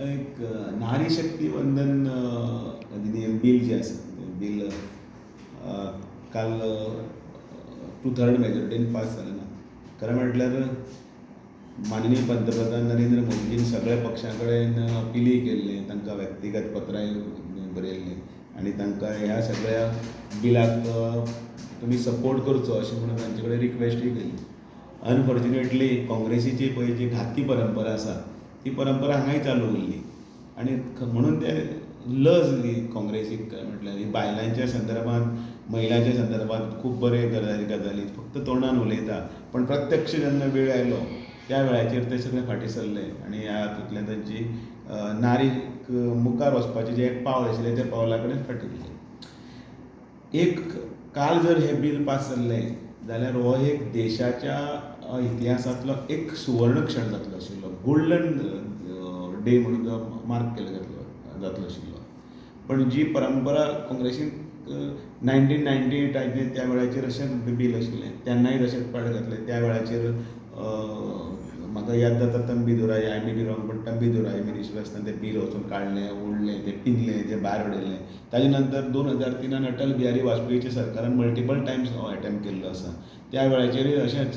एक नारी शक्ती वंदन अधिनियम बिल जे आसा तें बिल काल 2/3 मेजॉरिटीन पास जालें ना. खरें म्हटल्यार माननीय पंतप्रधान नरेंद्र मोदीजीन सगळ्या पक्षां कडेन अपिली केल्लें, तांकां व्यक्तिगत पत्राय बरयल्लें आनी तांकां ह्या सगळ्या बिलाक तुमी सपोर्ट करचो अशें म्हणून तांचे कडेन रिक्वेस्टूय केल्ली. अनफॉर्च्युनेटली काँग्रेसीची पळय जी घातकी परंपरा आसा ती परंपरा हांगाय चालू उरली आनी म्हणून ते लज ही काँग्रेसीक काय म्हटल्यार ही बायलांच्या संदर्भांत महिलांच्या संदर्भांत खूब बरे गजाली फक्त तोंडान उलयता पण प्रत्यक्ष जेन्ना वेळ आयलो त्या वेळाचेर ते सगळे फाटीं सरले आनी ह्या हातूंतल्यान तांची नारीक मुखार वचपाचें जें एक पावल आशिल्लें त्या पावला कडेन फाटीं उरले. एक काल जर हे बिल पास जाल्लें जाल्यार हो एक देशाच्या इतिहासांतलो एक सुवर्ण क्षण जातलो आशिल्लो, गोल्डन डे म्हणून जो मार्क केलो जातलो आशिल्लो. पण जी परंपरा काँग्रेसीन 1998 त्या वेळाचेर अशें बिल आशिल्लें, तेन्नाय तशेंच पाड घातलें. त्या वेळाचेर म्हाका याद जाता Thambidurai, I may be wrong, पण तंबीदुराई मिनिस्टर आसतना तें बिल वचून काडलें, ओडलें, तें पिनलें, तें भायर उडयलें. ताजे नंतर 2003 अटल बिहारी वाजपेयीच्या सरकारान मल्टिपल टायम्स हो अटेम्प्ट केल्लो आसा. त्या वेळाचेरय अशेंच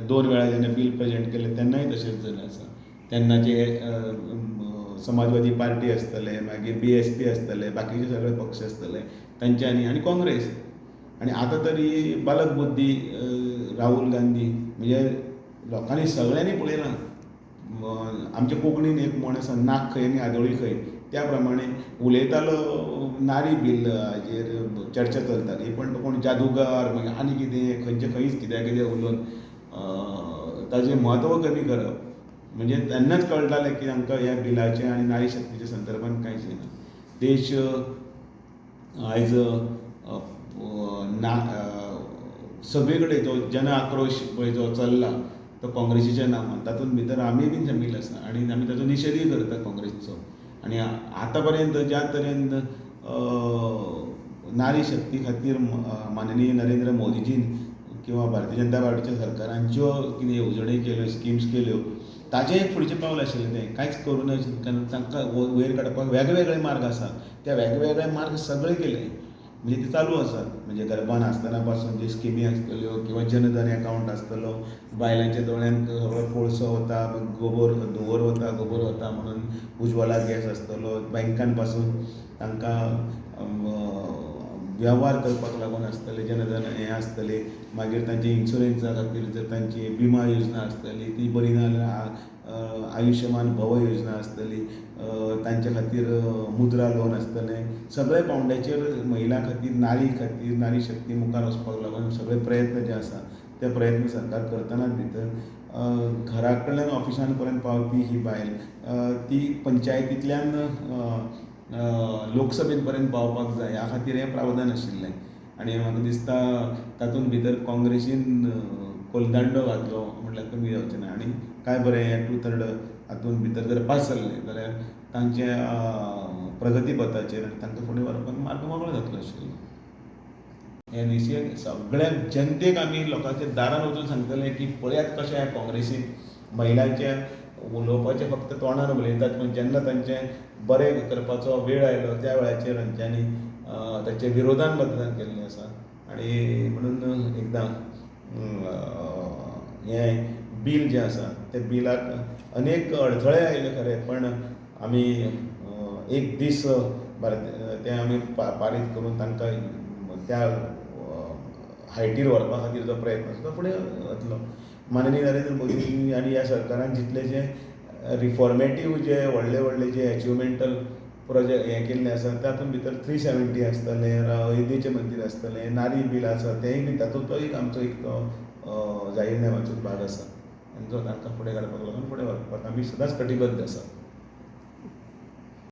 2 वेळा जेन्ना बिल प्रेजेंट केलें तेन्नाय तशेंच जालें आसा. तेन्नाचे समाजवादी पार्टी आसतले, मागीर BSP आसतले, बाकीचे सगळे पक्ष आसतले तांच्यांनी आनी काँग्रेस आनी आतां तरी बालक बुद्धी राहुल गांधी म्हणजे लोकांनी सगळ्यांनी पळयलां. आमच्या कोंकणीन एक म्हण आसा, नाक खंय आनी आदोळी खंय, त्या प्रमाणे उलयतालो नारी बिल हाजेर चर्चा चलताली, पण कोण जादूगार मागीर आनी कितें खंयचे खंयच कित्याक उलोवन ताजें म्हत्व कमी करप म्हणजे तेन्नाच कळटालें की आमकां ह्या बिलाचें आनी नारी शक्तीच्या संदर्भांत कांयच ना. देश आयज सगळे कडेन जो जन आक्रोश पळय जो चल्ला तो काँग्रेसीच्या नांवान, तातूंत भितर आमी बीन शामील आसा आनी आमी ताचो निशेधूय करता काँग्रेसीचो. आनी आतां पर्यंत ज्या तरेन नारी शक्ती खातीर माननीय नरेंद्र मोदीजीन किंवा भारतीय जनता पार्टीच्या सरकारांच्यो कितें येवजणी केल्यो, स्किम्स केल्यो, ताजें एक फुडचें पावल आशिल्लें तें कांयच करूं ना. तांकां वयर काडपाक वेगवेगळे मार्ग आसा, त्या वेगवेगळे मार्ग सगळे केले म्हणजे ते चालू आसात. म्हणजे गर्भान आसतना पासून जे स्किमी आसतल्यो किंवा जनधन अकावंट आसतलो, बायलांच्या दोळ्यांक सगळो कोळसो वता, धुंवर वता म्हणून उज्वला गॅस आसतलो, बँकान पासून तांकां वेव्हार करपाक लागून आसतले जनधन हें आसतलें, मागीर तांची इन्शुरन्सा खातीर जर तांची विमा योजना आसतली ती बरी ना जाल्यार आयुश्यमान भव योजना आसतली, तांचे खातीर मुद्रा लोन आसतलें. सगळे पावंड्याचेर महिला खातीर नारी शक्ती मुखार वचपाक लागून सगळे प्रयत्न जे आसा ते प्रयत्न सरकार करतनाच भितर घरा कडल्यान ऑफिसान पर्यंत पावती ही बायल ती पंचायतींतल्यान लोकसभेन पर्यंत पावपाक जाय ह्या खातीर हें प्रावधान आशिल्लें. आनी म्हाका दिसता तातूंत भितर काँग्रेसीन कोलदांडो घातलो म्हटल्यार कमी जावचें ना. आनी काय बरें हें 2/3 हातूंत भितर जर पास जाल्लें जाल्यार तांच्या प्रगती पथाचेर तांकां फुडें व्हरपाक मार्ग मोकळो जातलो आशिल्लो. हें निशेध सगळ्या जनतेक आमी लोकांच्या दारान वचून सांगतले की पळयात कशें ह्या काँग्रेसीन महिलांच्या उलोवपाचें फक्त तोंडार उलयतात, पण जेन्ना तांचें बरें करपाचो वेळ आयलो त्या वेळाचेर तांच्यांनी ताचे विरोधान मतदान केल्लें आसा. आनी म्हणून एकदां हें बील जें आसा त्या बिलाक अनेक अडथळे आयले खरें, पण आमी एक दीस तें आमी पारीत करून तांकां त्या हायटीर व्हरपा खातीर जो प्रयत्न आसा तो फुडें वतलो. माननीय नरेंद्र मोदी आनी ह्या सरकारान जितले जे रिफॉर्मेटीव जे व्हडले जे एचिवमेंटल प्रोजेक्ट हें केल्लें आसा तातूंत भितर 370 आसतलें, अयोध्येचें मंदीर आसतलें, नारी बील आसा तेंय बी तातूंतलो एक आमचो एक तो जाहीरनाम्याचो भाग आसा आनी जो तांकां फुडें काडपाक लागून फुडें व्हरपाक आमी सदांच कटिबद्ध आसा.